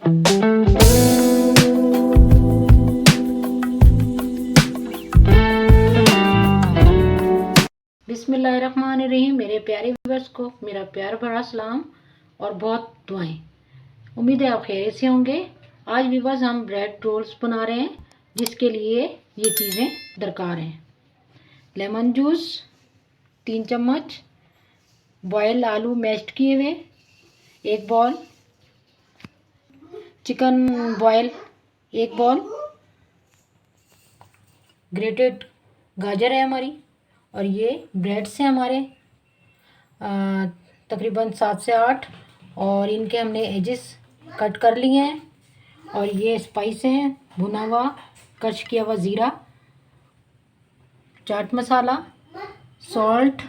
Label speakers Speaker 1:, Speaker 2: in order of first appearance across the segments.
Speaker 1: बिस्मिल्लाहिर्रहमानिर्रहीम। मेरे प्यारे व्यूअर्स को मेरा प्यार भरा सलाम और बहुत दुआएं। उम्मीद है आप खैरियत से होंगे। आज व्यूअर्स हम ब्रेड रोल्स बना रहे हैं, जिसके लिए ये चीज़ें दरकार हैं। लेमन जूस 3 चम्मच, बॉयल आलू मैश्ड किए हुए 1 ball, chicken boil 1 ball, grated गाजर है हमारी, और ये ब्रेड्स हैं हमारे तकरीबन 7 से 8, और इनके हमने एजेस कट कर लिए हैं। और ये स्पाइस हैं, भुना हुआ क्रश किया हुआ ज़ीरा, चाट मसाला, सॉल्ट,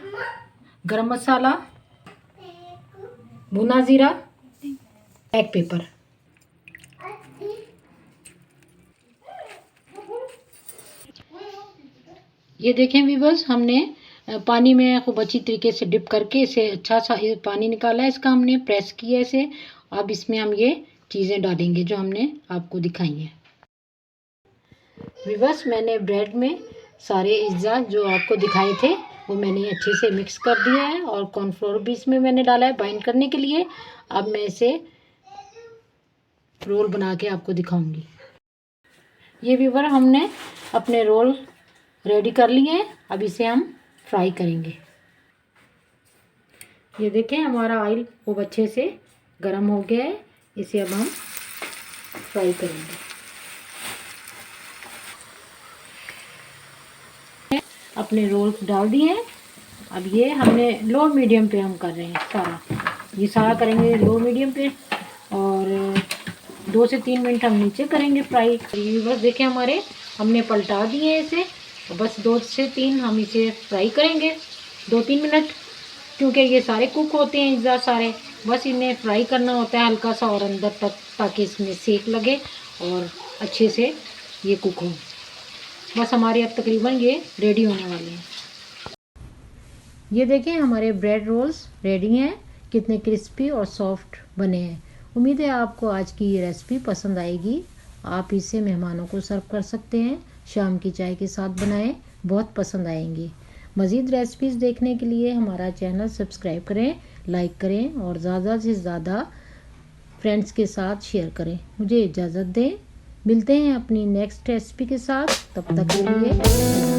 Speaker 1: गरम मसाला, भुना ज़ीरा, ब्लैक पेपर। ये देखें व्यूअर्स, हमने पानी में खूब अच्छी तरीके से डिप करके इसे अच्छा सा पानी निकाला है, इसका हमने प्रेस किया इसे। अब इसमें हम ये चीज़ें डालेंगे जो हमने आपको दिखाई हैं। व्यूअर्स, मैंने ब्रेड में सारे अज्जा जो आपको दिखाए थे वो मैंने अच्छे से मिक्स कर दिया है, और कॉर्नफ्लोर भी इसमें मैंने डाला है बाइंड करने के लिए। अब मैं इसे रोल बना के आपको दिखाऊंगी। ये व्यूअर हमने अपने रोल रेडी कर लिए हैं। अब इसे हम फ्राई करेंगे। ये देखें, हमारा ऑयल खूब अच्छे से गर्म हो गया है। इसे अब हम फ्राई करेंगे। अपने रोल्स डाल दिए हैं। अब ये हमने लो मीडियम पे हम कर रहे हैं ये सारा करेंगे लो मीडियम पे, और 2 से 3 मिनट हम नीचे करेंगे फ्राई। बस देखें, हमारे हमने पलटा दिए इसे, बस 2 से 3 हम इसे फ्राई करेंगे 2-3 मिनट, क्योंकि ये सारे कुक होते हैं इज़्ज़ा सारे। बस इन्हें फ्राई करना होता है हल्का सा और अंदर तक, ताकि इसमें सेक लगे और अच्छे से ये कुक हो। बस हमारे अब तकरीबन ये रेडी होने वाले हैं। ये देखें, हमारे ब्रेड रोल्स रेडी हैं। कितने क्रिस्पी और सॉफ्ट बने हैं। उम्मीद है आपको आज की ये रेसिपी पसंद आएगी। आप इसे मेहमानों को सर्व कर सकते हैं, शाम की चाय के साथ बनाएं, बहुत पसंद आएंगी। मज़ीद रेसिपीज़ देखने के लिए हमारा चैनल सब्सक्राइब करें, लाइक करें और ज़्यादा से ज़्यादा फ्रेंड्स के साथ शेयर करें। मुझे इजाज़त दें, मिलते हैं अपनी नेक्स्ट रेसिपी के साथ। तब तक के लिए